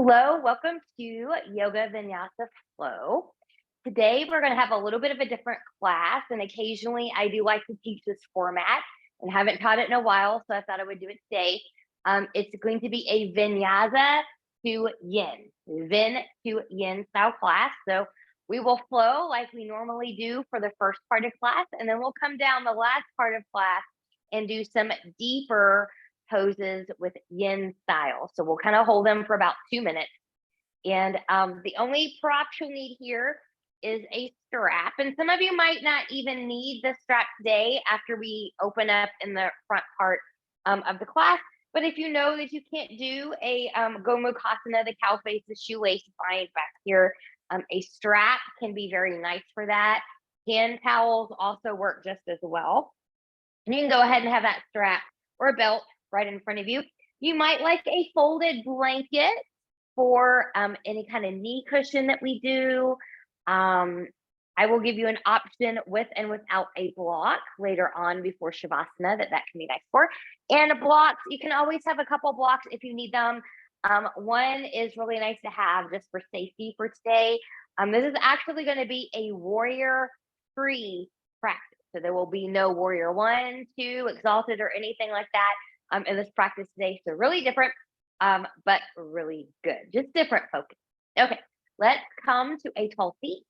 Hello, welcome to Yoga Vinyasa Flow. Today we're going to have a little bit of a different class, and occasionally I do like to teach this format and haven't taught it in a while, so I thought I would do it today. It's going to be a Vinyasa to Yin to Yin style class. So we will flow like we normally do for the first part of class, and then we'll come down the last part of class and do some deeper poses with yin style. So we'll kind of hold them for about 2 minutes. And the only props you'll need here is a strap. And some of you might not even need the strap today after we open up in the front part of the class. But if you know that you can't do a Gomukhasana, the cow face, the shoelace bind back here, a strap can be very nice for that. Hand towels also work just as well. And you can go ahead and have that strap or a belt right in front of you. You might like a folded blanket for any kind of knee cushion that we do. I will give you an option with and without a block later on before Shavasana that can be nice for. And blocks, you can always have a couple blocks if you need them. One is really nice to have just for safety for today. This is actually going to be a warrior-free practice. So there will be no warrior 1, 2, exalted, or anything like that in this practice today. So really different, but really good. Just different focus. Okay, let's come to a tall seat.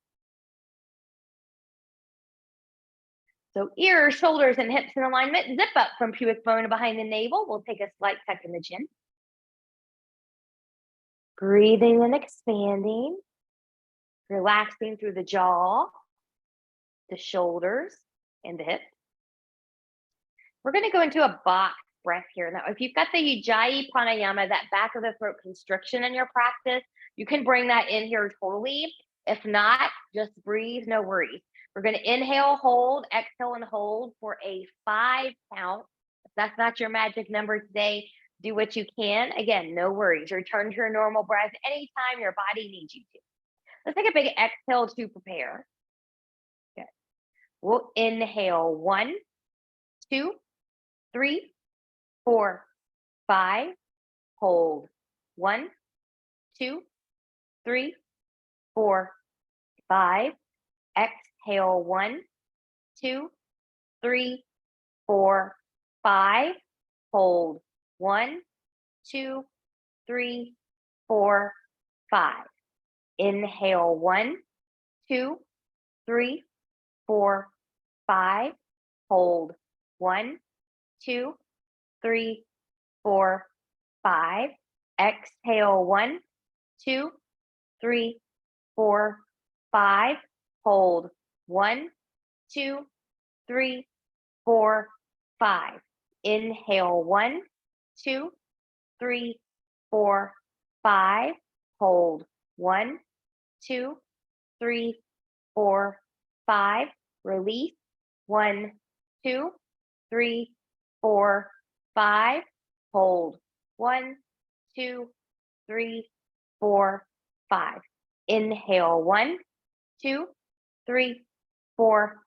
So ears, shoulders, and hips in alignment. Zip up from pubic bone behind the navel. We'll take a slight tuck in the chin. Breathing and expanding. Relaxing through the jaw, the shoulders, and the hips. We're going to go into a box breath here. Now, if you've got the Ujjayi pranayama, that back of the throat constriction in your practice, you can bring that in here totally. If not, just breathe, no worries. We're going to inhale, hold, exhale, and hold for a 5 count. If that's not your magic number today, do what you can. Again, no worries. Return to your normal breath anytime your body needs you to. Let's take a big exhale to prepare. Good. We'll inhale 1, 2, 3, 4, 5. Hold 1, 2, 3, 4, 5. Exhale 1, 2, 3, 4, 5. Hold 1, 2, 3, 4, 5. Inhale 1, 2, 3, 4, 5. Hold 1, 2, 3, 4, 5. Exhale 1, 2, 3, 4, 5. Hold 1, 2, 3, 4, 5. Inhale 1, 2, 3, 4, 5. Hold 1, 2, 3, 4, 5. Release 1, 2, 3, 4, 5. Hold 1, 2, 3, 4, 5. Inhale 1, 2, 3, 4,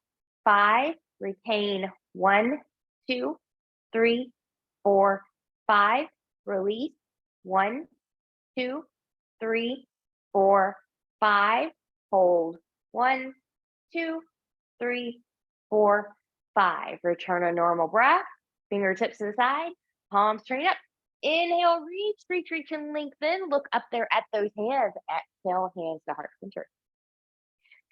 5. Retain 1, 2, 3, 4, 5. Release 1, 2, 3, 4, 5. Hold 1, 2, 3, 4, 5. Return a normal breath. Fingertips to the side, palms straight up. Inhale, reach, and lengthen. Look up there at those hands. Exhale, hands to heart center.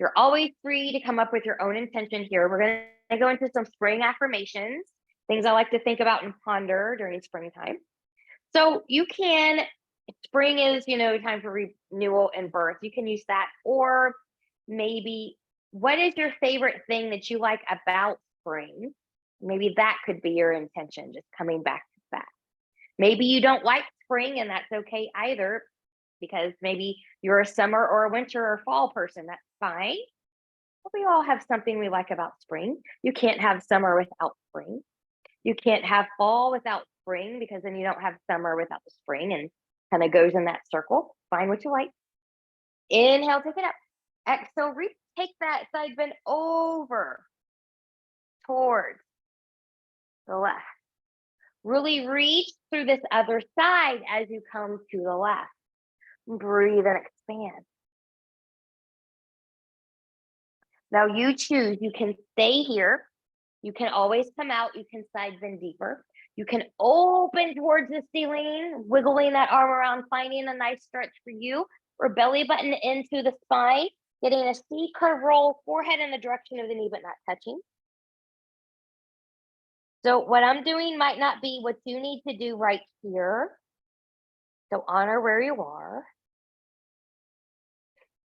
You're always free to come up with your own intention here. We're going to go into some spring affirmations, things I like to think about and ponder during springtime. So you can, spring is, time for renewal and birth. You can use that. Or maybe, what is your favorite thing that you like about spring? Maybe that could be your intention, just coming back to that. Maybe you don't like spring, and that's okay either, because maybe you're a summer or a winter or fall person. That's fine. But we all have something we like about spring. You can't have summer without spring. You can't have fall without spring, because then you don't have summer without the spring, and kind of goes in that circle. Find what you like. Inhale, take it up. Exhale, reach. Take that side bend over towards the left. Really reach through this other side as you come to the left. Breathe and expand. Now you choose, you can stay here. You can always come out. You can side bend deeper. You can open towards the ceiling, wiggling that arm around, finding a nice stretch for you, or belly button into the spine, getting a C curve roll, forehead in the direction of the knee, but not touching. So what I'm doing might not be what you need to do right here. So honor where you are.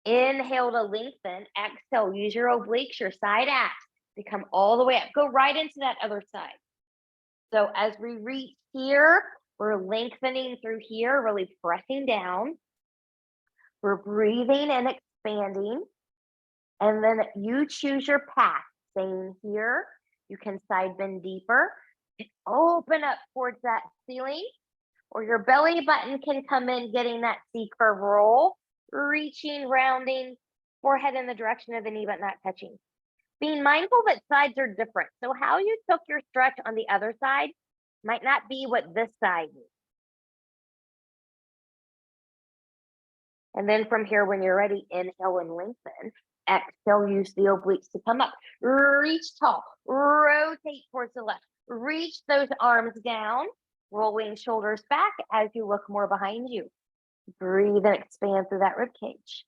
Inhale to lengthen. Exhale, use your obliques, your side abs to come all the way up. Go right into that other side. So as we reach here, we're lengthening through here, really pressing down. We're breathing and expanding. And then you choose your path. Staying here, you can side bend deeper. Open up towards that ceiling, or your belly button can come in, getting that C curve roll, reaching, rounding, forehead in the direction of the knee, but not touching. Being mindful that sides are different. So how you took your stretch on the other side might not be what this side needs. And then from here, when you're ready, inhale and lengthen. Exhale, use the obliques to come up. Reach tall, rotate towards the left. Reach those arms down, rolling shoulders back as you look more behind you. Breathe and expand through that rib cage.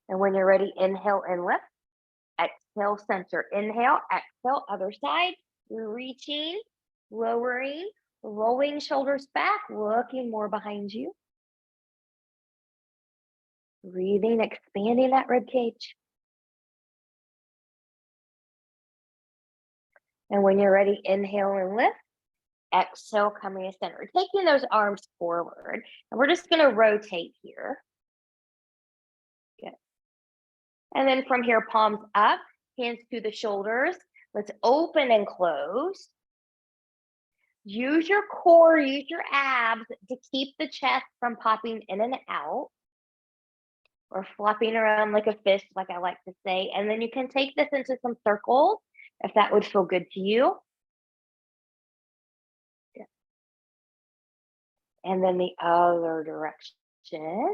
And when you're ready, inhale and lift. Exhale, center. Inhale, exhale, other side. Reaching, lowering, rolling shoulders back, looking more behind you. Breathing, expanding that rib cage. And when you're ready, inhale and lift. Exhale, coming to center. Taking those arms forward. And we're just going to rotate here. Good. And then from here, palms up, hands to the shoulders. Let's open and close. Use your core, use your abs to keep the chest from popping in and out or flopping around like a fish, like I like to say. And then you can take this into some circles if that would feel good to you. Good. And then the other direction.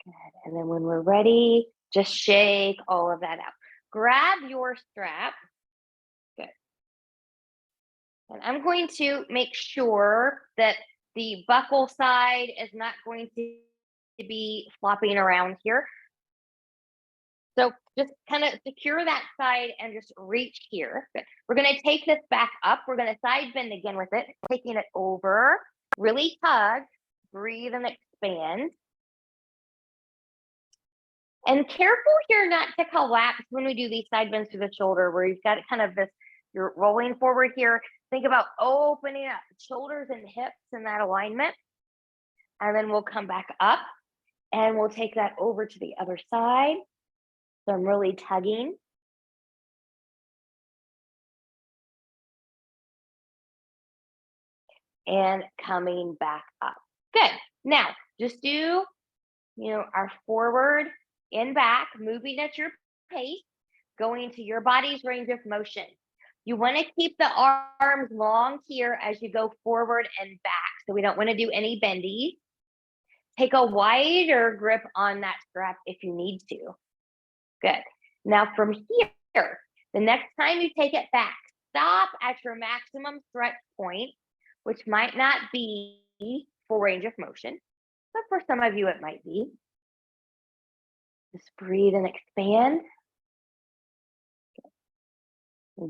Good. And then when we're ready, just shake all of that out. Grab your strap. Good. And I'm going to make sure that the buckle side is not going to be flopping around here. So just kind of secure that side and just reach here. Good. We're going to take this back up. We're going to side bend again with it, taking it over. Really tug, breathe and expand. And careful here not to collapse when we do these side bends to the shoulder, where you've got kind of this, you're rolling forward here. Think about opening up shoulders and hips in that alignment. And then we'll come back up and we'll take that over to the other side. So I'm really tugging. And coming back up. Good. Now, just do, our forward and back, moving at your pace, going to your body's range of motion. You want to keep the arms long here as you go forward and back. So we don't want to do any bendies. Take a wider grip on that strap if you need to. Good. Now from here, the next time you take it back, stop at your maximum stretch point, which might not be full range of motion, but for some of you it might be. Just breathe and expand.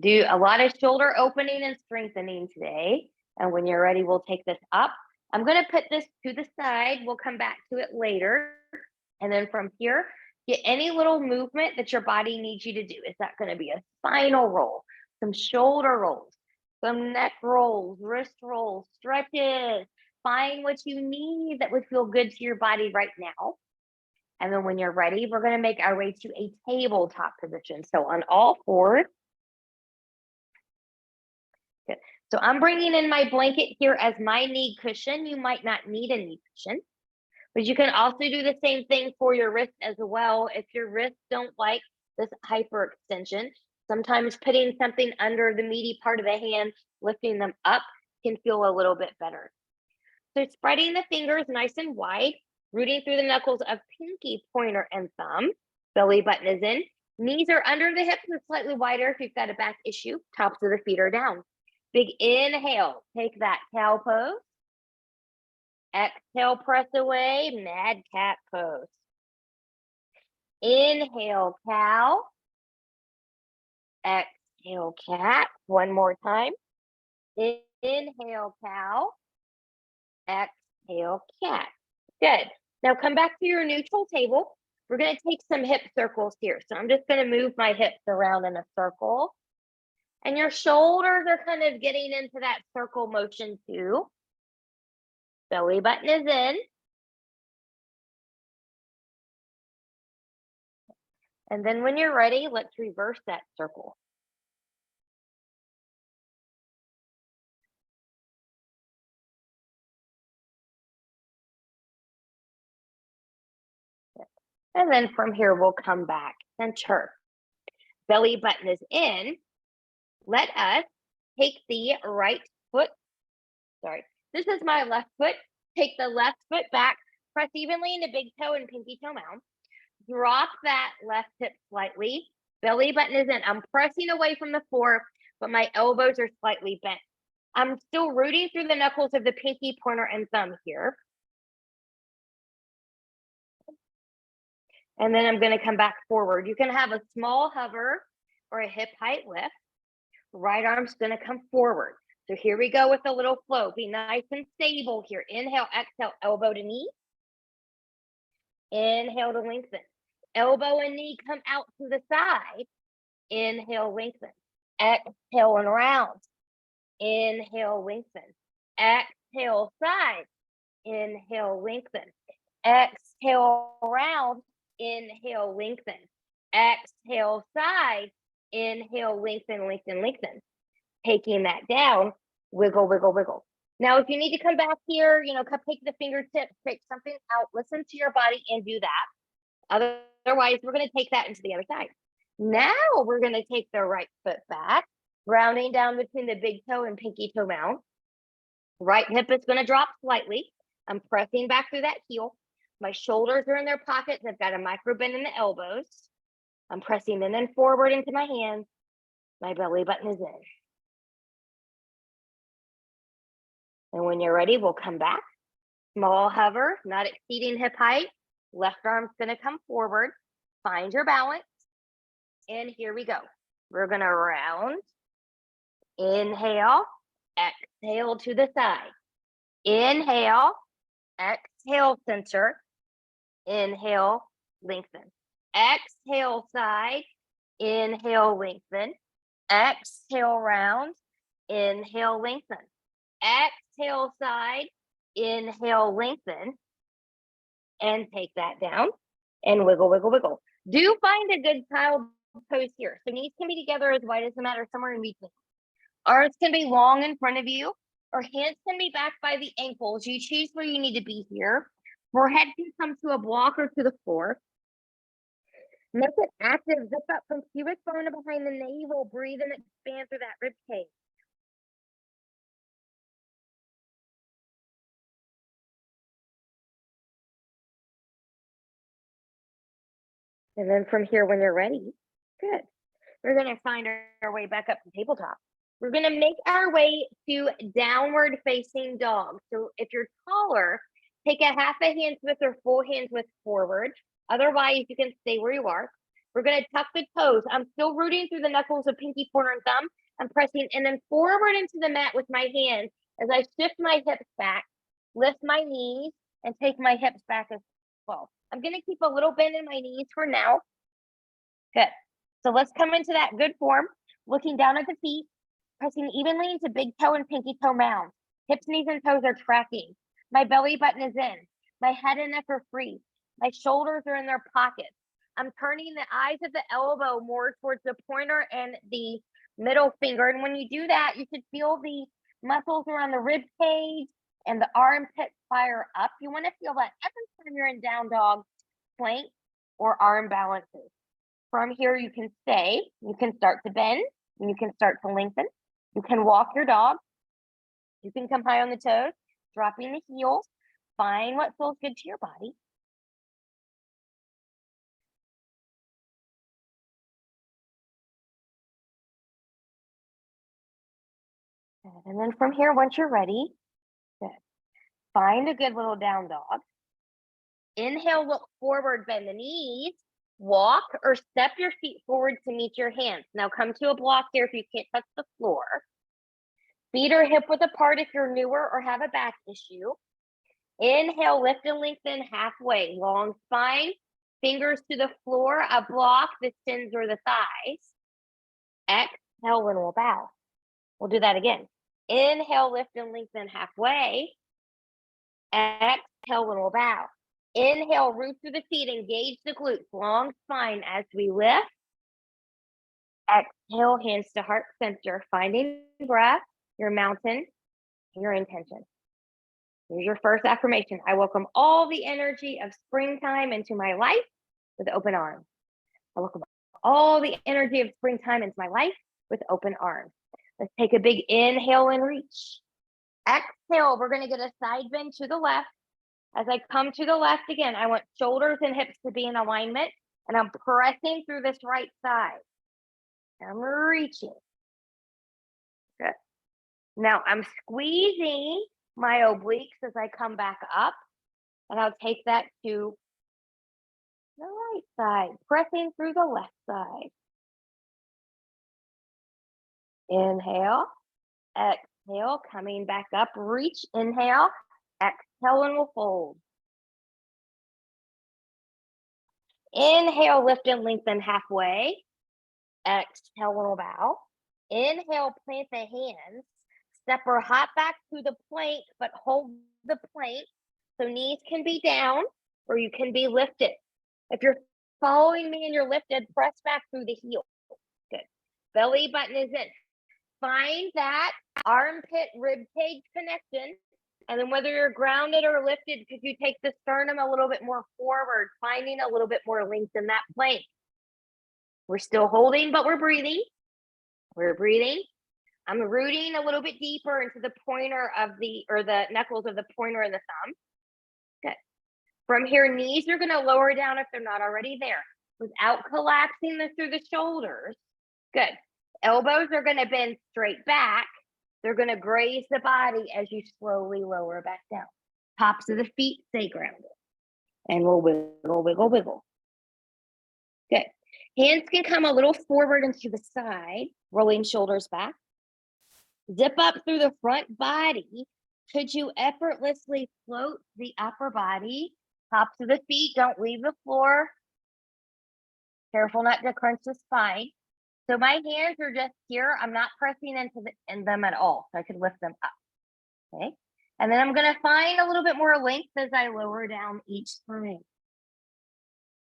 Do a lot of shoulder opening and strengthening today. And when you're ready, we'll take this up. I'm going to put this to the side. We'll come back to it later. And then from here, get any little movement that your body needs you to do. Is that going to be a spinal roll, some shoulder rolls, some neck rolls, wrist rolls, stretches? Find what you need that would feel good to your body right now. And then when you're ready, we're going to make our way to a tabletop position. So on all fours. Good. So I'm bringing in my blanket here as my knee cushion. You might not need a knee cushion, but you can also do the same thing for your wrist as well. If your wrists don't like this hyperextension. Sometimes putting something under the meaty part of the hand, lifting them up, can feel a little bit better. So spreading the fingers nice and wide, rooting through the knuckles of pinky, pointer, and thumb. Belly button is in. Knees are under the hips and slightly wider if you've got a back issue. Tops of the feet are down. Big inhale. Take that cow pose. Exhale, press away. Mad cat pose. Inhale, cow. Exhale, cat. One more time. Inhale, cow. Exhale, cat. Good. Now come back to your neutral table. We're going to take some hip circles here. So I'm just going to move my hips around in a circle. And your shoulders are kind of getting into that circle motion too. Belly button is in. And then when you're ready, let's reverse that circle. And then from here, we'll come back. Center. Belly button is in. Let us take the right foot. Sorry, this is my left foot. Take the left foot back. Press evenly into big toe and pinky toe mound. Drop that left hip slightly. Belly button is in. I'm pressing away from the floor, but my elbows are slightly bent. I'm still rooting through the knuckles of the pinky, pointer, and thumb here. And then I'm going to come back forward. You can have a small hover or a hip height lift. Right arm's going to come forward. So here we go with a little flow. Be nice and stable here. Inhale, exhale, elbow to knee. Inhale to lengthen. Elbow and knee come out to the side. Inhale, lengthen. Exhale and round. Inhale, lengthen. Exhale, side. Inhale, lengthen. Exhale, round. Inhale, lengthen. Exhale, side. Inhale, lengthen, lengthen, lengthen. Taking that down, wiggle, wiggle, wiggle. Now, if you need to come back here, take the fingertips, take something out, listen to your body and do that. Otherwise, we're going to take that into the other side. Now, we're going to take the right foot back, grounding down between the big toe and pinky toe mound. Right hip is going to drop slightly. I'm pressing back through that heel. My shoulders are in their pockets. I've got a micro bend in the elbows. I'm pressing in and forward into my hands. My belly button is in. And when you're ready, we'll come back. Small hover, not exceeding hip height. Left arm's going to come forward. Find your balance. And here we go. We're going to round. Inhale. Exhale to the side. Inhale. Exhale, center. Inhale, lengthen. Exhale, side. Inhale, lengthen. Exhale, round. Inhale, lengthen. Exhale, side. Inhale, lengthen. And take that down. And wiggle, wiggle, wiggle. Do find a good child pose here. So knees can be together as wide as the mat or somewhere in between. Arms can be long in front of you, or hands can be back by the ankles. You choose where you need to be here. Forehead can come to a block or to the floor. Make it active. Zip up from pubic bone to behind the navel. Breathe and expand through that rib cage. And then from here, when you're ready, good. We're going to find our way back up to tabletop. We're going to make our way to downward facing dog. So if you're taller, take a half a hand's width or full hand's width forward. Otherwise, you can stay where you are. We're going to tuck the toes. I'm still rooting through the knuckles of pinky, pointer, and thumb. I'm pressing and then forward into the mat with my hands as I shift my hips back, lift my knees, and take my hips back as well. I'm going to keep a little bend in my knees for now. Good. So let's come into that good form, looking down at the feet, pressing evenly into big toe and pinky toe mound. Hips, knees, and toes are tracking. My belly button is in. My head and neck are free. My shoulders are in their pockets. I'm turning the eyes of the elbow more towards the pointer and the middle finger. And when you do that, you should feel the muscles around the rib cage and the armpit fire up. You want to feel that every time you're in down dog, plank or arm balances. From here, you can stay. You can start to bend. And you can start to lengthen. You can walk your dog. You can come high on the toes, dropping the heels. Find what feels good to your body. And then from here, once you're ready, good. Find a good little down dog. Inhale, look forward, bend the knees. Walk or step your feet forward to meet your hands. Now come to a block here if you can't touch the floor. Feet are hip width apart if you're newer or have a back issue. Inhale, lift and lengthen halfway. Long spine, fingers to the floor, a block, the shins or the thighs. Exhale and we'll bow. We'll do that again. Inhale, lift and lengthen halfway. Exhale and we'll bow. Inhale, root through the feet, engage the glutes, long spine as we lift. Exhale, hands to heart center, finding breath, your mountain, your intention. Here's your first affirmation. I welcome all the energy of springtime into my life with open arms. I welcome all the energy of springtime into my life with open arms. Let's take a big inhale and reach. Exhale, we're going to get a side bend to the left. As I come to the left again, I want shoulders and hips to be in alignment, and I'm pressing through this right side. I'm reaching. Good. Now I'm squeezing my obliques as I come back up, and I'll take that to the right side, pressing through the left side. Inhale, exhale, coming back up, reach, inhale, exhale, and we'll fold. Inhale, lift and lengthen halfway. Exhale, and we'll bow. Inhale, plant the hands. Step or hop back to the plank, but hold the plank so knees can be down or you can be lifted. If you're following me and you're lifted, press back through the heel. Good. Belly button is in. Find that armpit rib cage connection. And then whether you're grounded or lifted, because you take the sternum a little bit more forward, finding a little bit more length in that plank. We're still holding, but we're breathing. We're breathing. I'm rooting a little bit deeper into the pointer of the knuckles of the pointer and the thumb. Good. From here, knees are going to lower down if they're not already there without collapsing through the shoulders. Good. Elbows are going to bend straight back. They're going to graze the body as you slowly lower back down. Tops of the feet stay grounded. And we'll wiggle, wiggle, wiggle. Good. Hands can come a little forward and to the side, rolling shoulders back. Zip up through the front body. Could you effortlessly float the upper body? Tops of the feet, don't leave the floor. Careful not to crunch the spine. So my hands are just here. I'm not pressing in them at all. So I could lift them up. Okay. And then I'm going to find a little bit more length as I lower down each spine.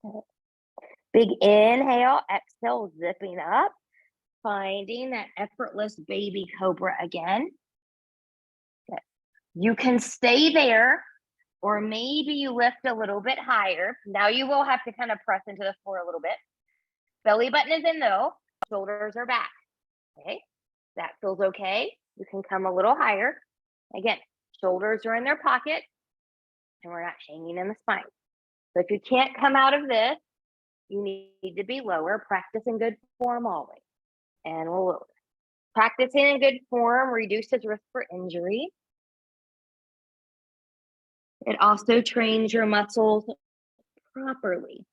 Okay. Big inhale, exhale, zipping up. Finding that effortless baby cobra again. Good. You can stay there, or maybe you lift a little bit higher. Now you will have to kind of press into the floor a little bit. Belly button is in though. Shoulders are back. Okay, that feels okay. You can come a little higher. Again, shoulders are in their pocket and we're not hanging in the spine. So if you can't come out of this, you need to be lower. Practice in good form always. And we'll lower. Practicing in good form reduces risk for injury. It also trains your muscles properly.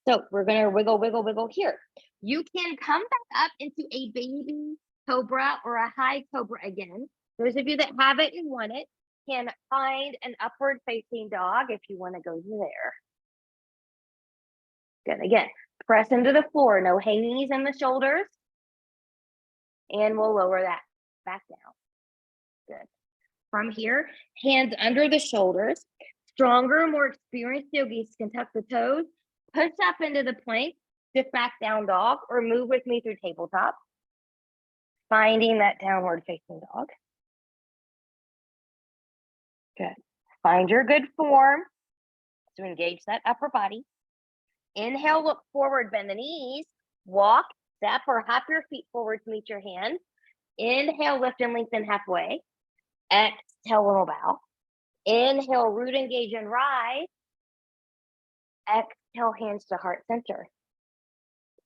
So we're going to wiggle, wiggle, wiggle here. You can come back up into a baby cobra or a high cobra again. Those of you that have it and want it can find an upward facing dog if you want to go there. Good. Again, press into the floor. No hangies in the shoulders. And we'll lower that back down. Good. From here, hands under the shoulders. Stronger, more experienced yogis can tuck the toes, push up into the plank, shift back down dog, or move with me through tabletop. Finding that downward facing dog. Good. Find your good form to engage that upper body. Inhale, look forward, bend the knees. Walk, step, or hop your feet forward to meet your hands. Inhale, lift and lengthen halfway. Exhale, little bow. Inhale, root, engage, and rise. Exhale, hands to heart center.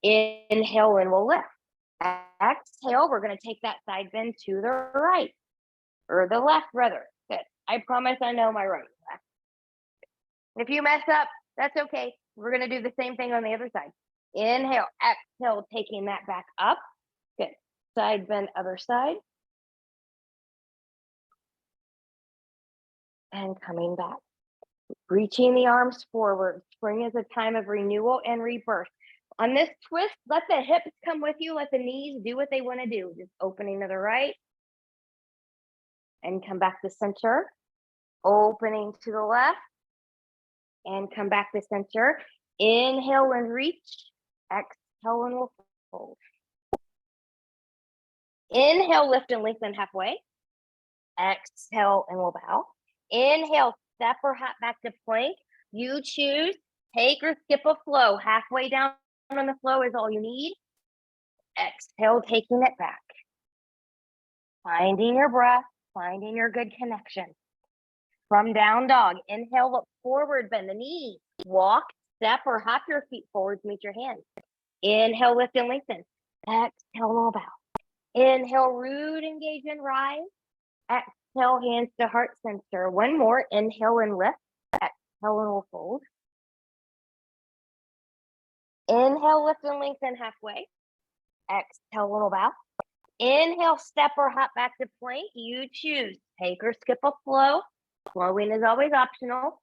Inhale, and we'll lift. Exhale, we're going to take that side bend to the right, or the left, rather. Good. I promise I know my right and left. If you mess up, that's okay. We're going to do the same thing on the other side. Inhale, exhale, taking that back up. Good. Side bend, other side. And coming back. Reaching the arms forward. Spring is a time of renewal and rebirth. On this twist, let the hips come with you. Let the knees do what they want to do. Just opening to the right. And come back to center. Opening to the left. And come back to center. Inhale and reach. Exhale and we'll fold. Inhale, lift and lengthen halfway. Exhale and we'll bow. Inhale, step or hop back to plank. You choose. Take or skip a flow. Halfway down on the flow is all you need. Exhale, taking it back. Finding your breath, finding your good connection. From down dog, inhale, look forward, bend the knees. Walk, step, or hop your feet forward to meet your hands. Inhale, lift and lengthen. Exhale, roll bow. Inhale, root, engage, and rise. Exhale, hands to heart center. One more. Inhale and lift. Exhale and we'll fold. Inhale, lift and lengthen halfway. Exhale, little bow. Inhale, step or hop back to plank. You choose. Take or skip a flow. Flowing is always optional.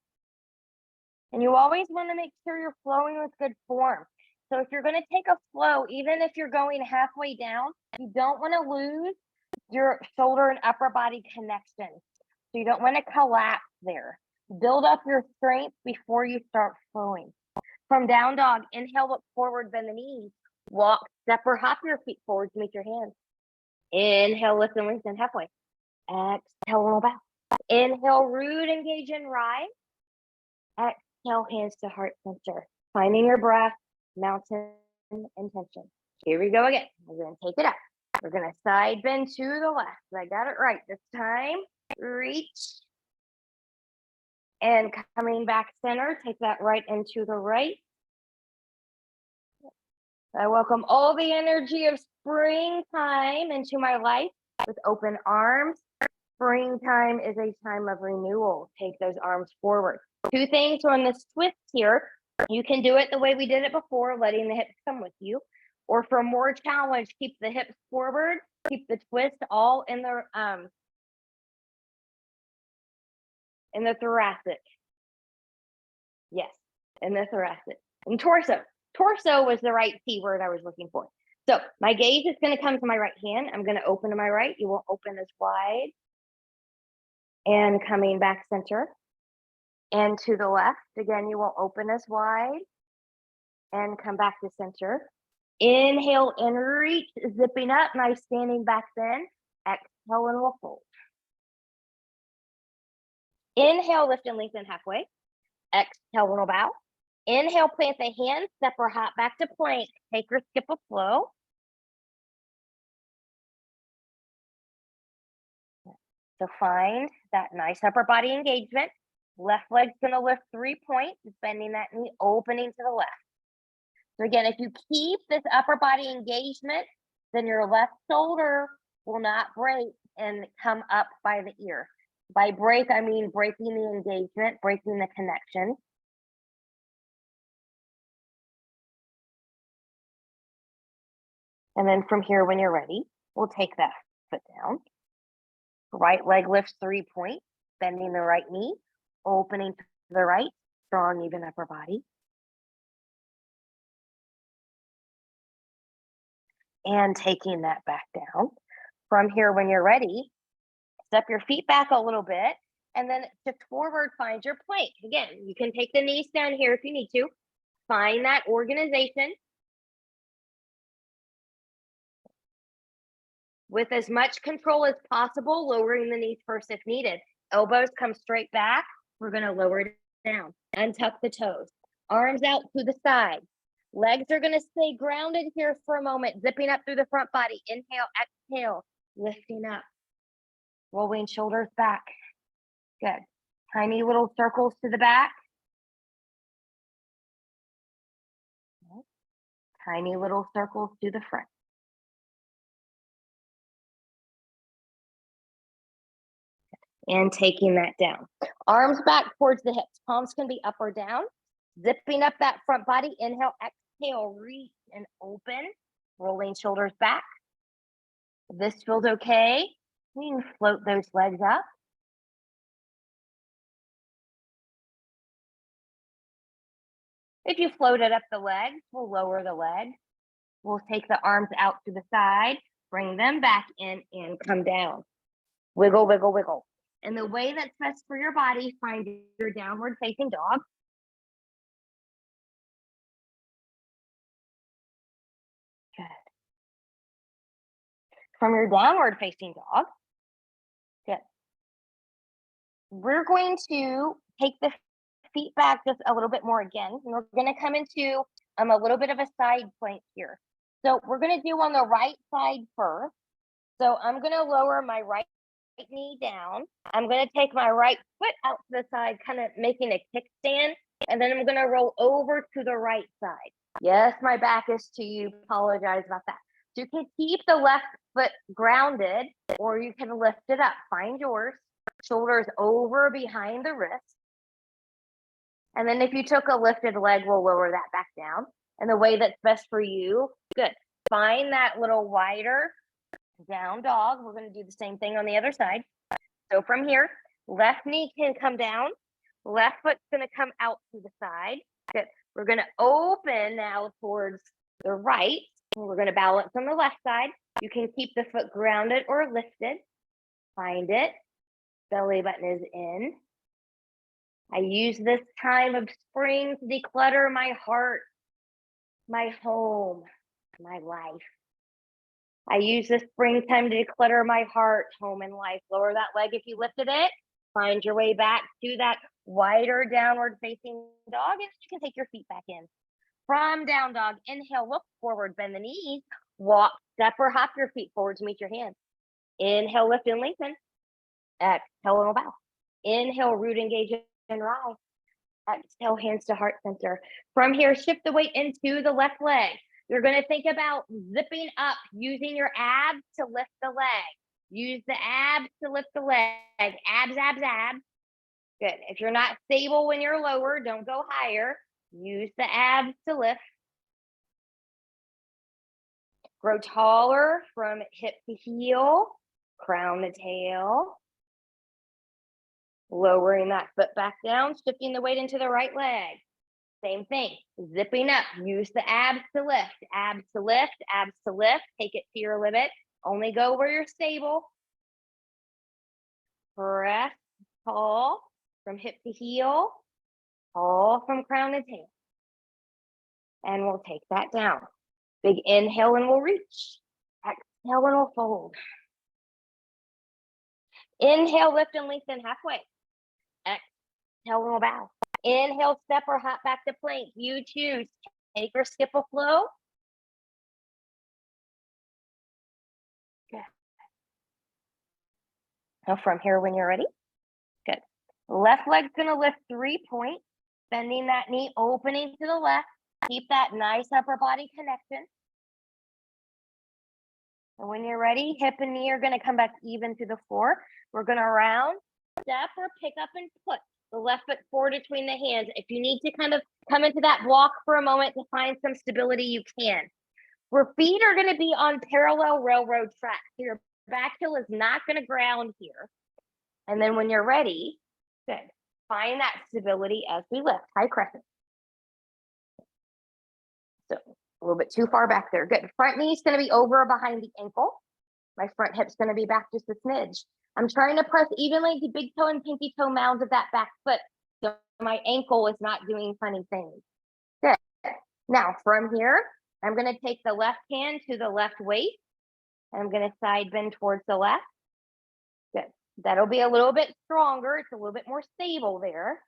And you always want to make sure you're flowing with good form. So if you're going to take a flow, even if you're going halfway down, you don't want to lose your shoulder and upper body connection. So you don't want to collapse there. Build up your strength before you start flowing. From down dog, inhale, look forward, bend the knees. Walk, step, or hop your feet forward to meet your hands. Inhale, lift and lengthen halfway. Exhale, roll back. Inhale, root, engage, and rise. Exhale, hands to heart center. Finding your breath, mountain intention. Here we go again. We're going to take it up. We're going to side bend to the left. I got it right this time. Reach. And coming back center, take that right into the right. I welcome all the energy of springtime into my life with open arms. Springtime is a time of renewal. Take those arms forward. Two things on this twist here. You can do it the way we did it before, letting the hips come with you. Or for more challenge, keep the hips forward, keep the twist all in the thoracic. Yes, in the thoracic. And torso. Torso was the right T word I was looking for. So my gaze is going to come to my right hand. I'm going to open to my right. You won't open as wide. And coming back center. And to the left. Again, you won't open as wide. And come back to center. Inhale and reach, zipping up, nice standing back bend. Exhale and we'll fold. Inhale, lift and lengthen halfway. Exhale, little bow. Inhale, plant the hands, step or hop back to plank. Take or skip a flow. So find that nice upper body engagement. Left leg's going to lift 3 points, bending that knee, opening to the left. So again, if you keep this upper body engagement, then your left shoulder will not break and come up by the ear. By break, I mean breaking the engagement, breaking the connection. And then from here, when you're ready, we'll take that foot down. Right leg lifts 3 points, bending the right knee, opening to the right, strong, even upper body. And taking that back down. From here, when you're ready, step your feet back a little bit, and then shift forward, find your plank. Again, you can take the knees down here if you need to. Find that organization. With as much control as possible, lowering the knees first if needed. Elbows come straight back. We're going to lower it down. Untuck the toes. Arms out to the side. Legs are going to stay grounded here for a moment, zipping up through the front body. Inhale, exhale, lifting up, rolling shoulders back. Good. Tiny little circles to the back. Tiny little circles to the front. And taking that down. Arms back towards the hips. Palms can be up or down. Zipping up that front body. Inhale, exhale, reach and open. Rolling shoulders back. If this feels okay, we can float those legs up. If you floated up the legs, we'll lower the legs. We'll take the arms out to the side, bring them back in and come down. Wiggle, wiggle, wiggle. And the way that's best for your body, find your downward facing dog. Good. From your downward facing dog, good. We're going to take the feet back just a little bit more again. And we're going to come into a little bit of a side plank here. So we're going to do on the right side first. So I'm going to lower my right knee down. I'm going to take my right foot out to the side, kind of making a kickstand. And then I'm going to roll over to the right side. Yes, my back is to you. Apologize about that. So you can keep the left foot grounded, or you can lift it up. Find yours. Shoulders over behind the wrist. And then if you took a lifted leg, we'll lower that back down. And the way that's best for you, good. Find that little wider down dog. We're going to do the same thing on the other side. So from here, left knee can come down. Left foot's going to come out to the side. Good. We're going to open now towards the right. And we're going to balance on the left side. You can keep the foot grounded or lifted. Find it. Belly button is in. I use this time of spring to declutter my heart, my home, my life. I use this springtime to declutter my heart, home, and life. Lower that leg if you lifted it. Find your way back to that wider downward facing dog, and you can take your feet back in. From down dog, inhale, look forward, bend the knees, walk, step or hop your feet forward to meet your hands. Inhale, lift and lengthen. Exhale and bow. Inhale, root, engage and rise. Exhale, hands to heart center. From here, shift the weight into the left leg. You're going to think about zipping up, using your abs to lift the leg. Use the abs to lift the leg. Abs, abs, abs. Good. If you're not stable when you're lower, don't go higher. Use the abs to lift. Grow taller from hip to heel. Crown the tail. Lowering that foot back down, shifting the weight into the right leg. Same thing, zipping up, use the abs to lift, abs to lift, abs to lift, take it to your limit. Only go where you're stable. Press tall from hip to heel, tall from crown to tail. And we'll take that down. Big inhale and we'll reach. Exhale and we'll fold. Inhale, lift and lengthen halfway. Exhale and we'll bow. Inhale, step or hop back to plank. You choose. Take or skip a flow. Good. Now from here when you're ready. Good. Left leg's going to lift 3 points. Bending that knee, opening to the left. Keep that nice upper body connection. And when you're ready, hip and knee are going to come back even to the floor. We're going to round, step, or pick up and put the left foot forward between the hands. If you need to kind of come into that walk for a moment to find some stability, you can. Your feet are going to be on parallel railroad tracks. So your back heel is not going to ground here. And then when you're ready, good. Find that stability as we lift. High crescent. So a little bit too far back there. Good. Front knee is going to be over or behind the ankle. My front hip's going to be back just a smidge. I'm trying to press evenly the big toe and pinky toe mounds of that back foot so my ankle is not doing funny things. Good. Now from here, I'm going to take the left hand to the left waist. I'm going to side bend towards the left. Good. That'll be a little bit stronger. It's a little bit more stable there.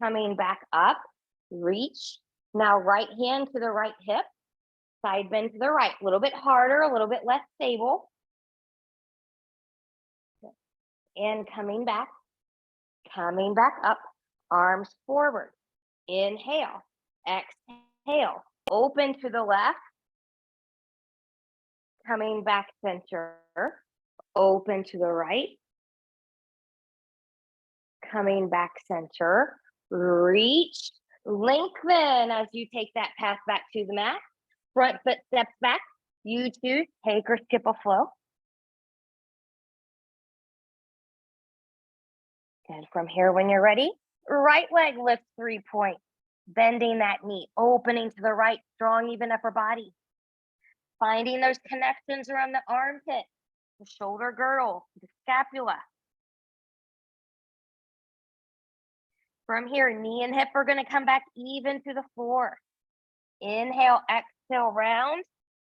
Coming back up, reach, Now right hand to the right hip, side bend to the right, a little bit harder, a little bit less stable. And coming back up, arms forward. Inhale, exhale, open to the left, coming back center, open to the right, coming back center, reach, lengthen as you take that path back to the mat. Front foot steps back. You choose, take or skip a flow. And from here, when you're ready, right leg lifts 3 points, bending that knee, opening to the right, strong, even upper body. Finding those connections around the armpit, the shoulder girdle, the scapula. From here, knee and hip are going to come back even to the floor. Inhale, exhale, round,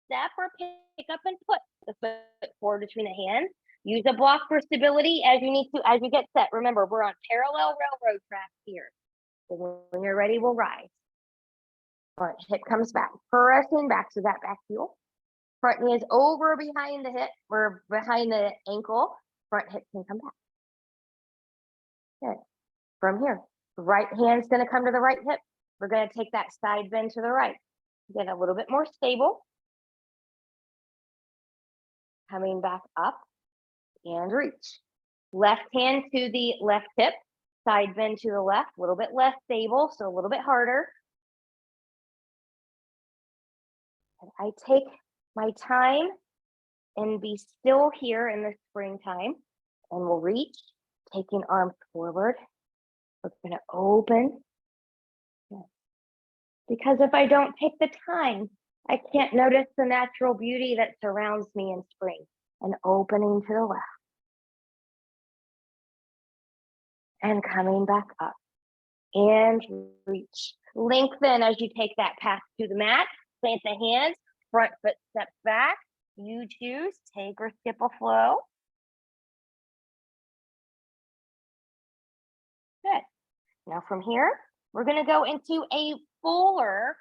step or pick up and put the foot forward between the hands. Use a block for stability as you need to, as you get set. Remember, we're on parallel railroad tracks here. So when you're ready, we'll rise. Front hip comes back, pressing back to that back heel. Front knee is over behind the hip or behind the ankle. Front hip can come back. Good. From here, right hand's going to come to the right hip. We're going to take that side bend to the right. Get a little bit more stable. Coming back up and reach. Left hand to the left hip. Side bend to the left. A little bit less stable, so a little bit harder. And I take my time and be still here in the springtime. And we'll reach, taking arms forward. We're going to open. Because if I don't take the time, I can't notice the natural beauty that surrounds me in spring. And opening to the left. And coming back up. And reach. Lengthen as you take that path to the mat. Plant the hands. Front foot steps back. You choose. Take or skip a flow. Good. Now from here, we're going to go into a fuller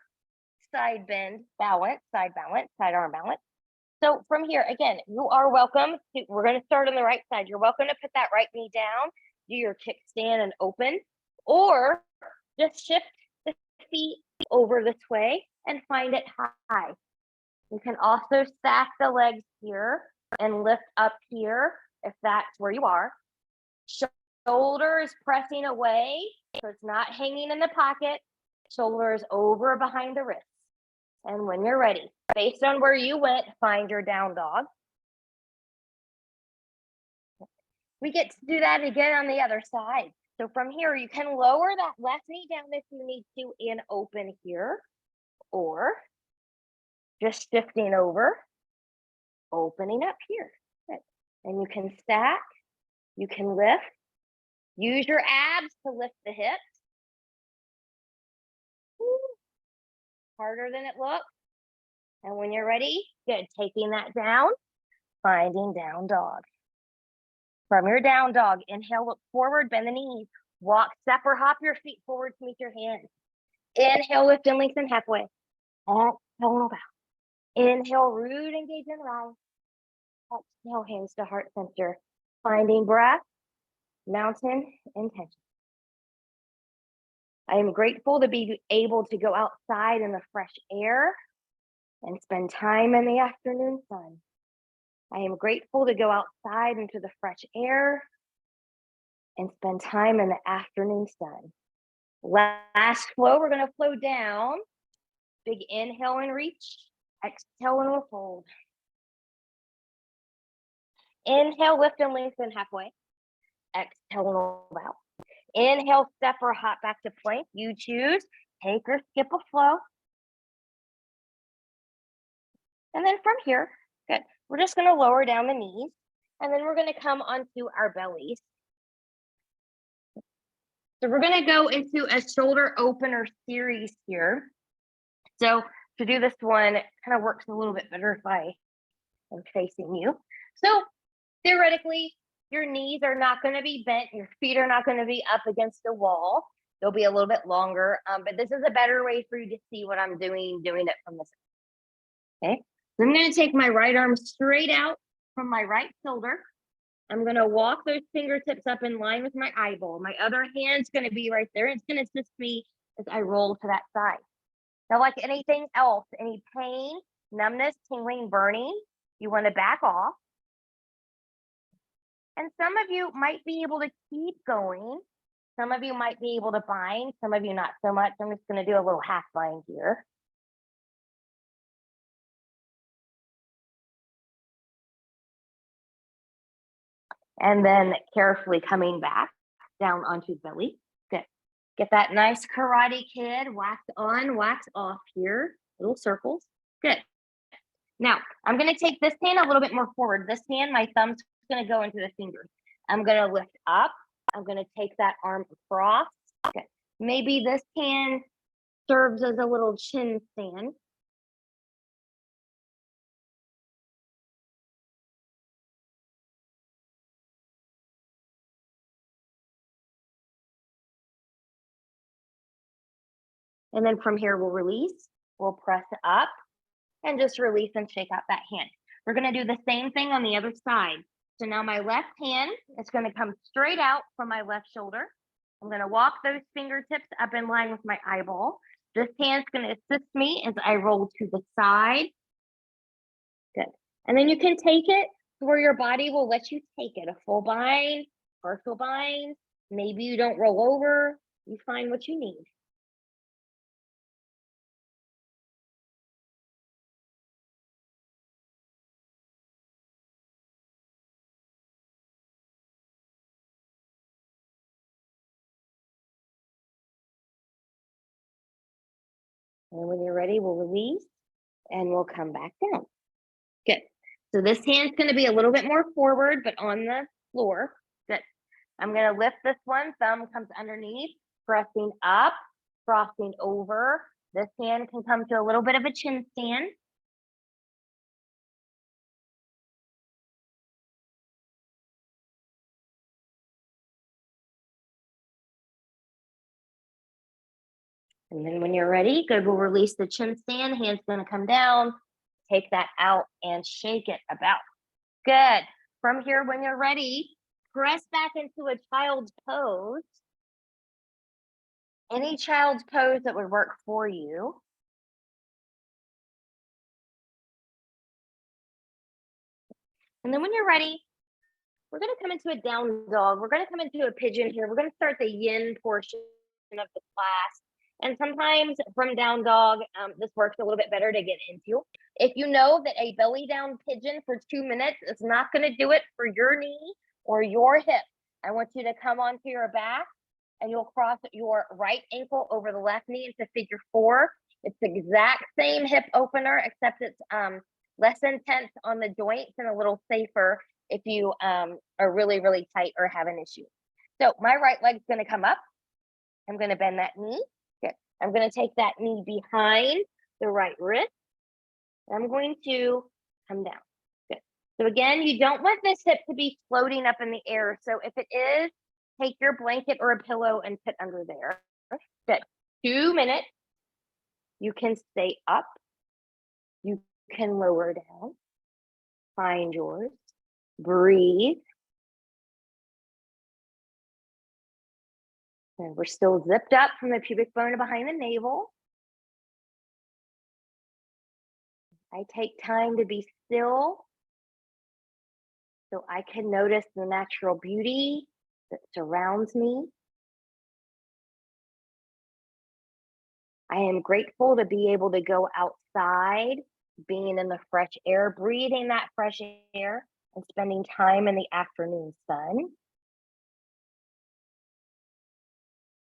side bend balance, side arm balance. So from here, again, you are welcome to, we're going to start on the right side. You're welcome to put that right knee down, do your kickstand and open, or just shift the feet over this way and find it high. You can also stack the legs here and lift up here if that's where you are. Shoulder is pressing away, so it's not hanging in the pocket. Shoulder is over behind the wrist. And when you're ready, based on where you went, find your down dog. We get to do that again on the other side. So from here, you can lower that left knee down if you need to and open here, or just shifting over, opening up here. Good. And you can stack, you can lift, use your abs to lift the hips. Harder than it looks. And when you're ready, good, taking that down, finding down dog. From your down dog, inhale, look forward, bend the knees, walk, step or hop your feet forward to meet your hands. Inhale, lift and lengthen halfway. Exhale, bow. Inhale, root, engage and rise. Exhale, hands to heart center. Finding breath, mountain intention. I am grateful to be able to go outside in the fresh air and spend time in the afternoon sun. I am grateful to go outside into the fresh air and spend time in the afternoon sun. Last flow, we're going to flow down. Big inhale and reach. Exhale and we'll fold. Inhale, lift and lengthen halfway. Exhale and we'll bow. Inhale, step or hop back to plank. You choose. Take or skip a flow. And then from here, good. We're just going to lower down the knees. And then we're going to come onto our bellies. So we're going to go into a shoulder opener series here. So to do this one, it kind of works a little bit better if I am facing you. So theoretically, your knees are not going to be bent. Your feet are not going to be up against the wall. They'll be a little bit longer, but this is a better way for you to see what I'm doing it from this. Okay, so I'm going to take my right arm straight out from my right shoulder. I'm going to walk those fingertips up in line with my eyeball. My other hand's going to be right there. It's going to assist me as I roll to that side. Now, like anything else, any pain, numbness, tingling, burning, you want to back off. And some of you might be able to keep going. Some of you might be able to bind. Some of you not so much. I'm just going to do a little half bind here. And then carefully coming back down onto the belly. Good. Get that nice Karate Kid wax on, wax off here. Little circles. Good. Now, I'm going to take this hand a little bit more forward. This hand, my thumb's going to go into the fingers. I'm going to lift up. I'm going to take that arm across. Okay. Maybe this hand serves as a little chin stand. And then from here, we'll release. We'll press up and just release and shake out that hand. We're going to do the same thing on the other side. So now my left hand is going to come straight out from my left shoulder. I'm going to walk those fingertips up in line with my eyeball. This hand's going to assist me as I roll to the side. Good. And then you can take it to where your body will let you take it. A full bind, partial bind. Maybe you don't roll over. You find what you need. And when you're ready, we'll release and we'll come back down. Good. So this hand's going to be a little bit more forward, but on the floor. Good. I'm going to lift this one. Thumb comes underneath, pressing up, crossing over. This hand can come to a little bit of a chin stand. And then when you're ready, good, we'll release the chin stand. Hand's going to come down. Take that out and shake it about. Good. From here, when you're ready, press back into a child's pose. Any child's pose that would work for you. And then when you're ready, we're going to come into a down dog. We're going to come into a pigeon here. We're going to start the yin portion of the class. And sometimes from down dog, this works a little bit better to get into. If you know that a belly down pigeon for 2 minutes is not going to do it for your knee or your hip, I want you to come onto your back and you'll cross your right ankle over the left knee into figure 4. It's the exact same hip opener, except it's less intense on the joints and a little safer if you are really, really tight or have an issue. So my right leg's going to come up. I'm going to bend that knee. Good. I'm going to take that knee behind the right wrist. I'm going to come down. Good. So again, you don't want this hip to be floating up in the air. So if it is, take your blanket or a pillow and put under there. Good. 2 minutes. You can stay up. You can lower down. Find yours. Breathe. And we're still zipped up from the pubic bone behind the navel. I take time to be still so I can notice the natural beauty that surrounds me. I am grateful to be able to go outside, being in the fresh air, breathing that fresh air, and spending time in the afternoon sun.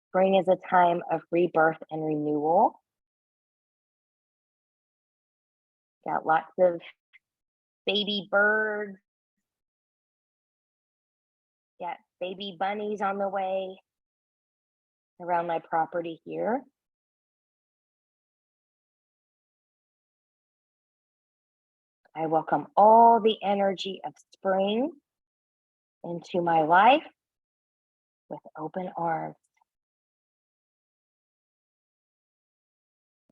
Spring is a time of rebirth and renewal. Got lots of baby birds. Got baby bunnies on the way around my property here. I welcome all the energy of spring into my life with open arms.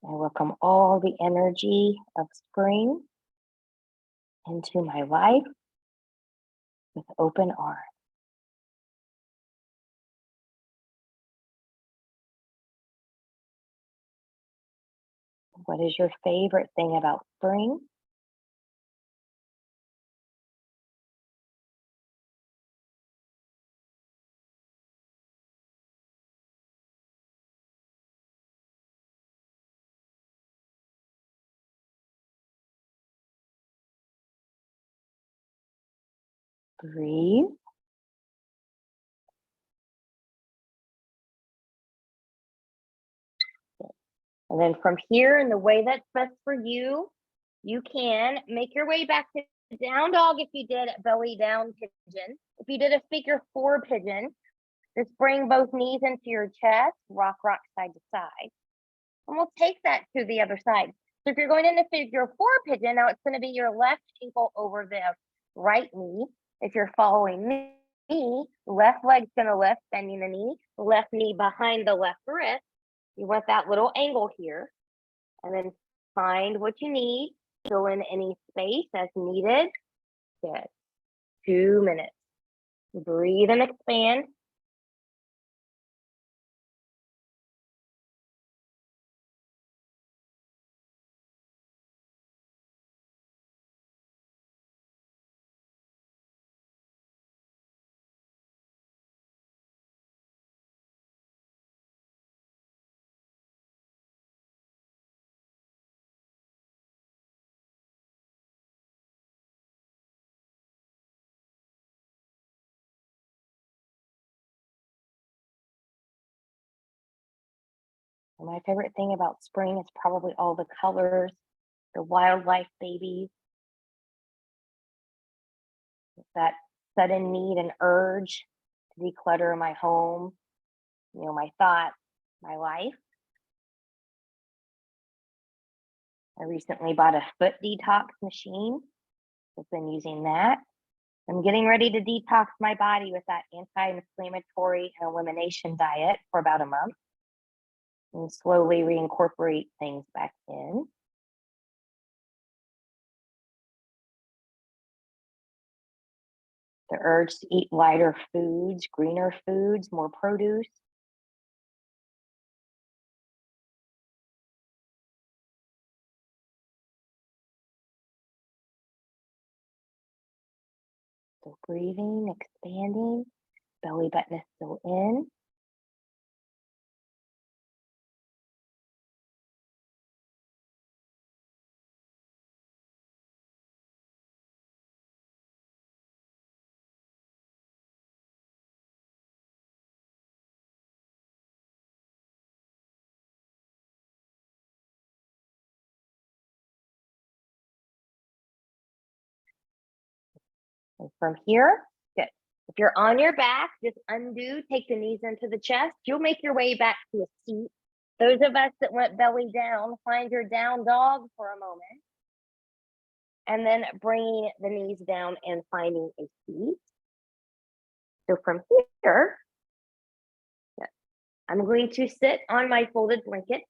I welcome all the energy of spring into my life with open arms. What is your favorite thing about spring? Breathe. And then from here, in the way that's best for you, you can make your way back to down dog if you did belly down pigeon. If you did a figure four pigeon, just bring both knees into your chest, rock side to side. And we'll take that to the other side. So if you're going into figure four pigeon, now it's going to be your left ankle over the right knee. If you're following me, left leg's going to lift, bending the knee, left knee behind the left wrist. You want that little angle here. And then find what you need. Fill in any space as needed. Good. 2 minutes. Breathe and expand. My favorite thing about spring is probably all the colors, the wildlife babies, that sudden need and urge to declutter my home, my thoughts, my life. I recently bought a foot detox machine. I've been using that. I'm getting ready to detox my body with that anti-inflammatory and elimination diet for about a month and slowly reincorporate things back in. The urge to eat lighter foods, greener foods, more produce. So breathing, expanding, belly button is still in. And from here, good. If you're on your back, just undo, take the knees into the chest. You'll make your way back to a seat. Those of us that went belly down, find your down dog for a moment. And then bringing the knees down and finding a seat. So from here, I'm going to sit on my folded blanket.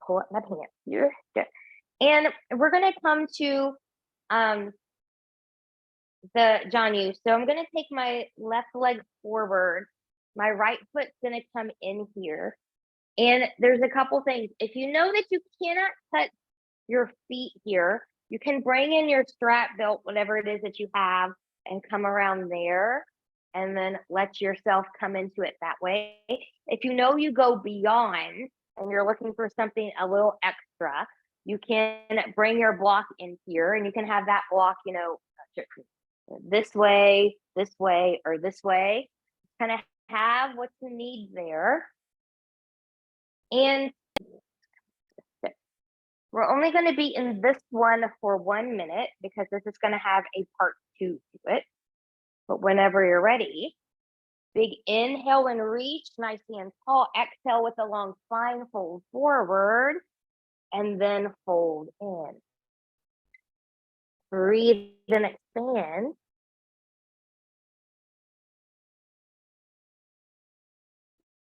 Pull up my pants here. Good. And we're going to come to the John Yu. So I'm going to take my left leg forward. My right foot's going to come in here. And there's a couple things. If you know that you cannot touch your feet here, you can bring in your strap belt, whatever it is that you have, and come around there and then let yourself come into it that way. If you know you go beyond and you're looking for something a little extra, you can bring your block in here and you can have that block, this way, or this way. Kind of have what you need there. And we're only going to be in this one for 1 minute because this is going to have a part 2 to it. But whenever you're ready, big inhale and reach, nice and tall. Exhale with a long spine, fold forward, and then fold in. Breathe and expand.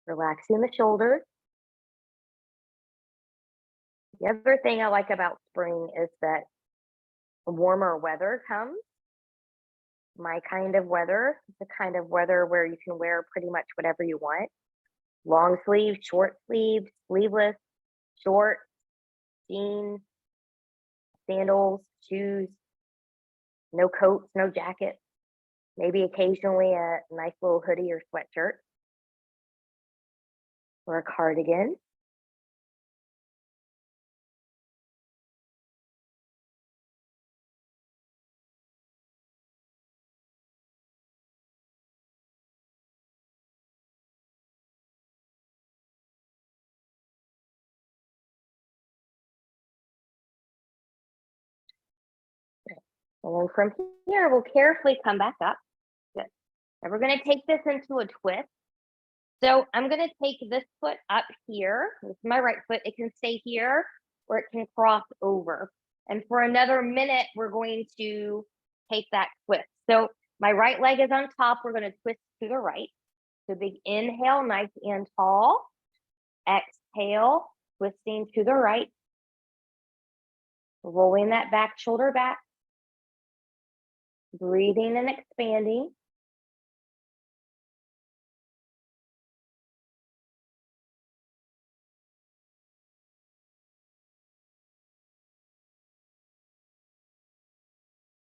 Relaxing the shoulders. The other thing I like about spring is that warmer weather comes. My kind of weather, the kind of weather where you can wear pretty much whatever you want. Long sleeve, short sleeve, sleeveless, short, jeans, sandals, shoes, no coats, no jackets, maybe occasionally a nice little hoodie or sweatshirt or a cardigan. And then from here, we'll carefully come back up. Good. And we're going to take this into a twist. So I'm going to take this foot up here. This is my right foot. It can stay here or it can cross over. And for another minute, we're going to take that twist. So my right leg is on top. We're going to twist to the right. So big inhale, nice and tall. Exhale, twisting to the right. Rolling that back shoulder back. Breathing and expanding.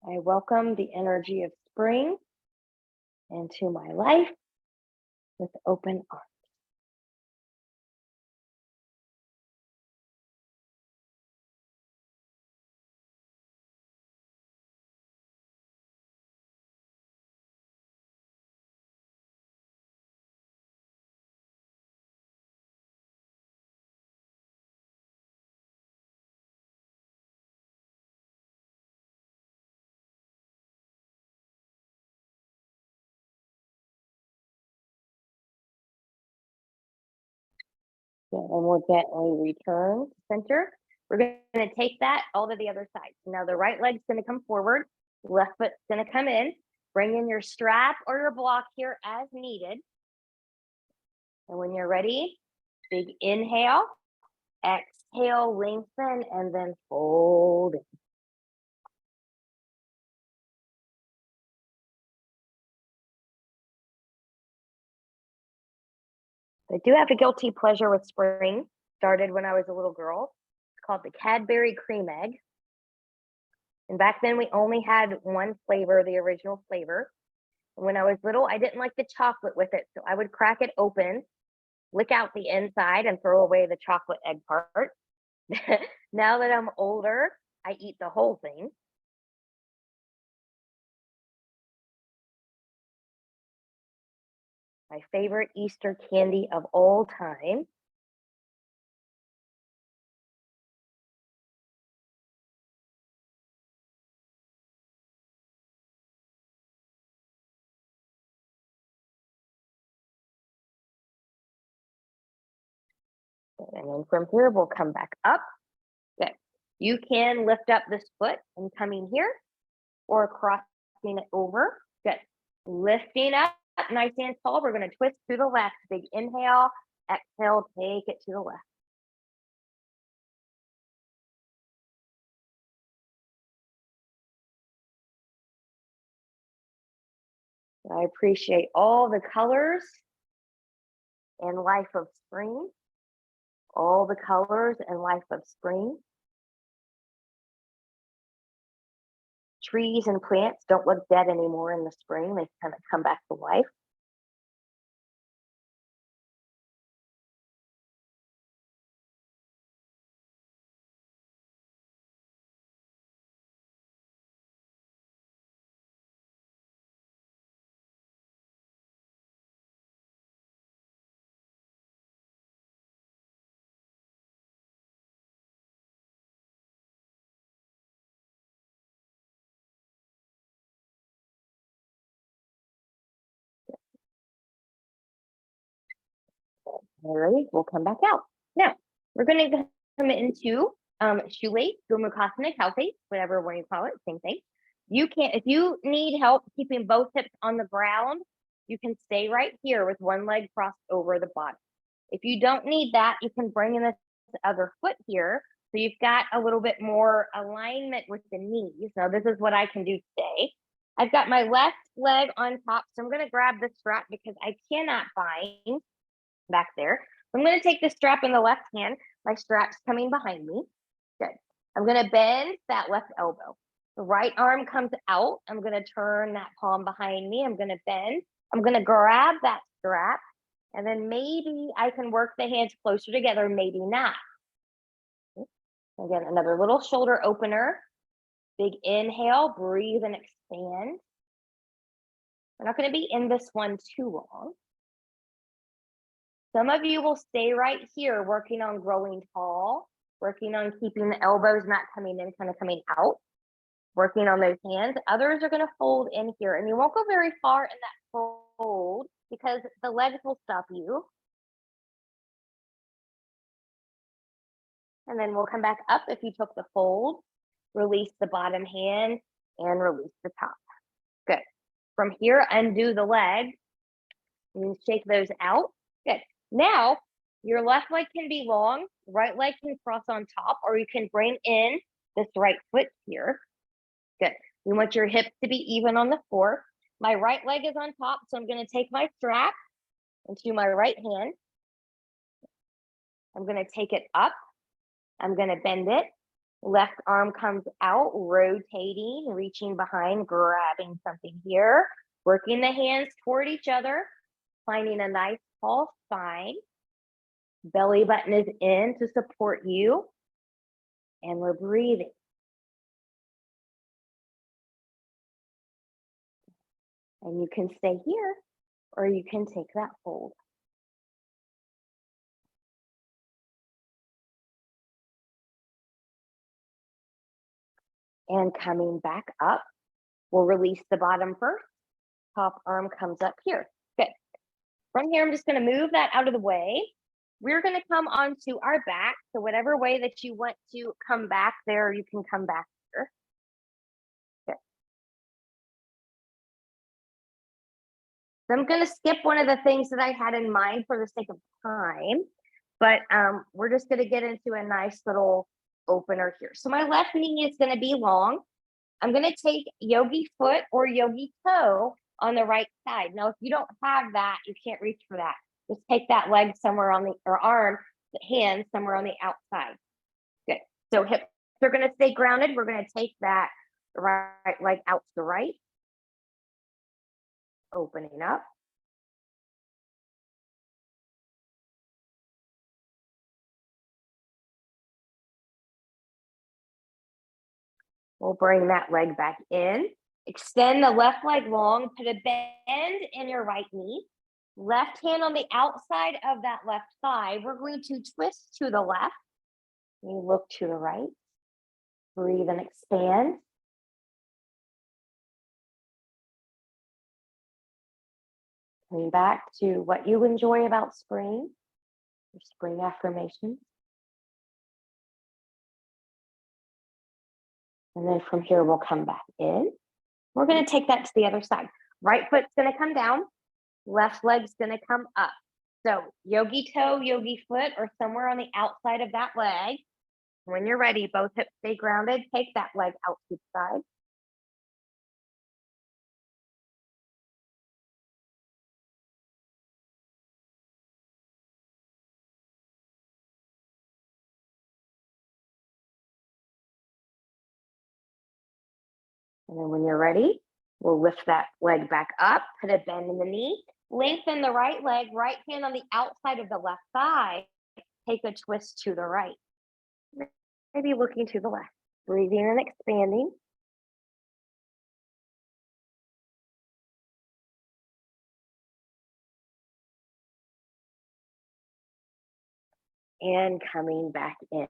I welcome the energy of spring into my life with open arms. Good. And we'll gently return to center. We're going to take that all to the other side. Now the right leg's going to come forward. Left foot's going to come in. Bring in your strap or your block here as needed. And when you're ready, big inhale, exhale, lengthen, and then fold in. I do have a guilty pleasure with spring. Started when I was a little girl. It's called the Cadbury Cream Egg. And back then we only had one flavor, the original flavor. And when I was little, I didn't like the chocolate with it. So I would crack it open, lick out the inside and throw away the chocolate egg part. Now that I'm older, I eat the whole thing. My favorite Easter candy of all time. And then from here, we'll come back up. Good. You can lift up this foot and coming here or crossing it over. Good. Lifting up, nice and tall. We're going to twist to the left. Big inhale, exhale, take it to the left. I appreciate all the colors and life of spring. All the colors and life of spring. Trees and plants don't look dead anymore in the spring. They kind of come back to life. All right, we'll come back out. Now, we're going to come into shoelace, Gomukhasana, cow face, whatever one you call it, same thing. You can, if you need help keeping both hips on the ground, you can stay right here with one leg crossed over the body. If you don't need that, you can bring in this other foot here. So you've got a little bit more alignment with the knees. Now this is what I can do today. I've got my left leg on top, so I'm gonna grab the strap because I cannot find back there. I'm gonna take the strap in the left hand. My strap's coming behind me. Good. I'm gonna bend that left elbow. The right arm comes out. I'm gonna turn that palm behind me. I'm gonna bend. I'm gonna grab that strap, and then maybe I can work the hands closer together, maybe not. Again, another little shoulder opener. Big inhale, breathe and expand. We're not going to be in this one too long. Some of you will stay right here working on growing tall, working on keeping the elbows not coming in, kind of coming out, working on those hands. Others are going to fold in here, and you won't go very far in that fold because the legs will stop you. And then we'll come back up if you took the fold, release the bottom hand, and release the top. Good. From here, undo the leg. And shake those out. Good. Now, your left leg can be long, right leg can cross on top, or you can bring in this right foot here. Good. You want your hips to be even on the floor. My right leg is on top, so I'm going to take my strap into my right hand. I'm going to take it up. I'm going to bend it. Left arm comes out, rotating, reaching behind, grabbing something here, working the hands toward each other, finding a nice tall spine. Belly button is in to support you. And we're breathing. And you can stay here, or you can take that fold. And coming back up, we'll release the bottom first. Top arm comes up here. Good. From here, I'm just going to move that out of the way. We're going to come onto our back. So whatever way that you want to come back there, you can come back here. Good. So I'm going to skip one of the things that I had in mind for the sake of time, but we're just going to get into a nice little opener here. So my left knee is going to be long. I'm going to take yogi foot or yogi toe on the right side. Now, if you don't have that, you can't reach for that. Just take that leg somewhere on the, or arm, the hand somewhere on the outside. Good. So hips are going to stay grounded. We're going to take that right leg out to the right. Opening up. We'll bring that leg back in. Extend the left leg long, put a bend in your right knee. Left hand on the outside of that left thigh. We're going to twist to the left. We look to the right. Breathe and expand. Coming back to what you enjoy about spring, your spring affirmations. And then from here, we'll come back in. We're going to take that to the other side. Right foot's going to come down. Left leg's going to come up. So yogi toe, yogi foot, or somewhere on the outside of that leg. When you're ready, both hips stay grounded. Take that leg out to the side. And then when you're ready, we'll lift that leg back up, put a bend in the knee, lengthen the right leg, right hand on the outside of the left thigh. Take a twist to the right. Maybe looking to the left. Breathing and expanding. And coming back in.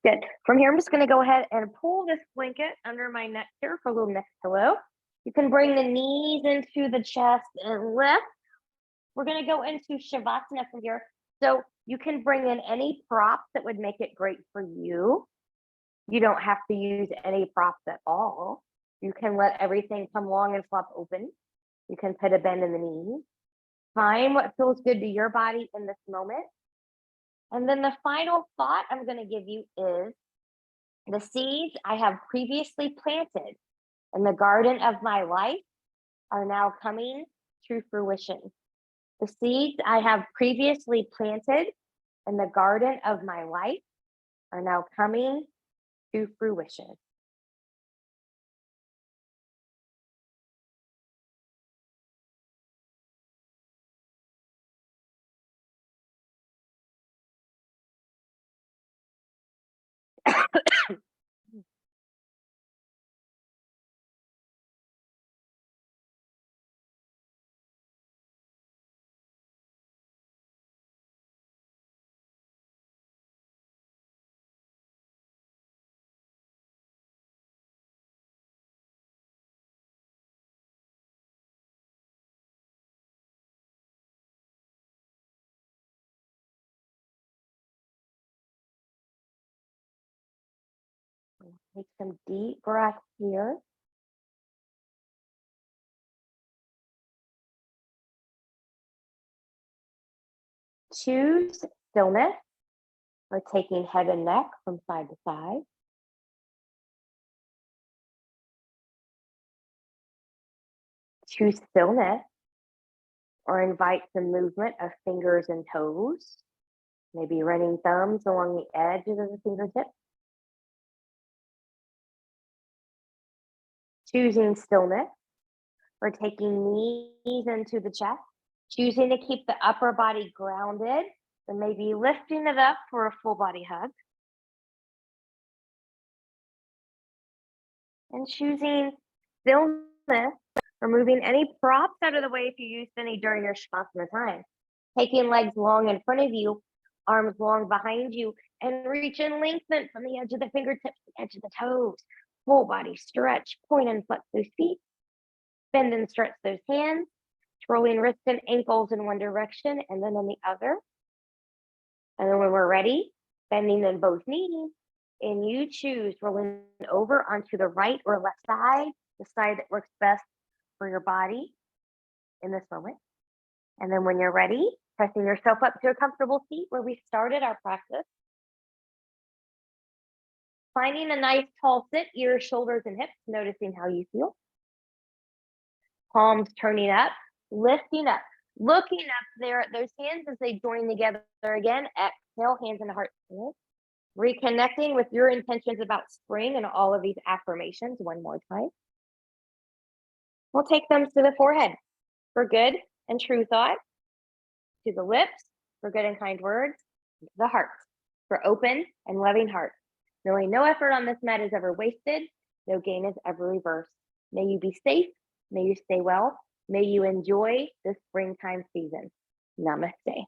Good. From here, I'm just going to go ahead and pull this blanket under my neck here for a little neck pillow. You can bring the knees into the chest and lift. We're going to go into Shavasana from here. So you can bring in any props that would make it great for you. You don't have to use any props at all. You can let everything come long and flop open. You can put a bend in the knees. Find what feels good to your body in this moment. And then the final thought I'm going to give you is the seeds I have previously planted in the garden of my life are now coming to fruition. The seeds I have previously planted in the garden of my life are now coming to fruition. Take some deep breaths here. Choose stillness or taking head and neck from side to side. Choose stillness or invite some movement of fingers and toes, maybe running thumbs along the edges of the fingertips. Choosing stillness or taking knees into the chest. Choosing to keep the upper body grounded and maybe lifting it up for a full body hug. And choosing stillness or moving any props out of the way if you used any during your Shavasana time. Taking legs long in front of you, arms long behind you, and reach and lengthen from the edge of the fingertips to the edge of the toes. Full body stretch, point and flex those feet. Bend and stretch those hands, twirling wrists and ankles in one direction and then in the other. And then when we're ready, bending in both knees, and you choose rolling over onto the right or left side, the side that works best for your body in this moment. And then when you're ready, pressing yourself up to a comfortable seat where we started our practice. Finding a nice tall sit, ears, shoulders, and hips, noticing how you feel. Palms turning up, lifting up, looking up there at those hands as they join together again. Exhale, hands in the heart. Reconnecting with your intentions about spring and all of these affirmations one more time. We'll take them to the forehead for good and true thought, to the lips for good and kind words, and to the heart for open and loving heart. Knowing no effort on this mat is ever wasted, no gain is ever reversed. May you be safe, may you stay well, may you enjoy the springtime season. Namaste.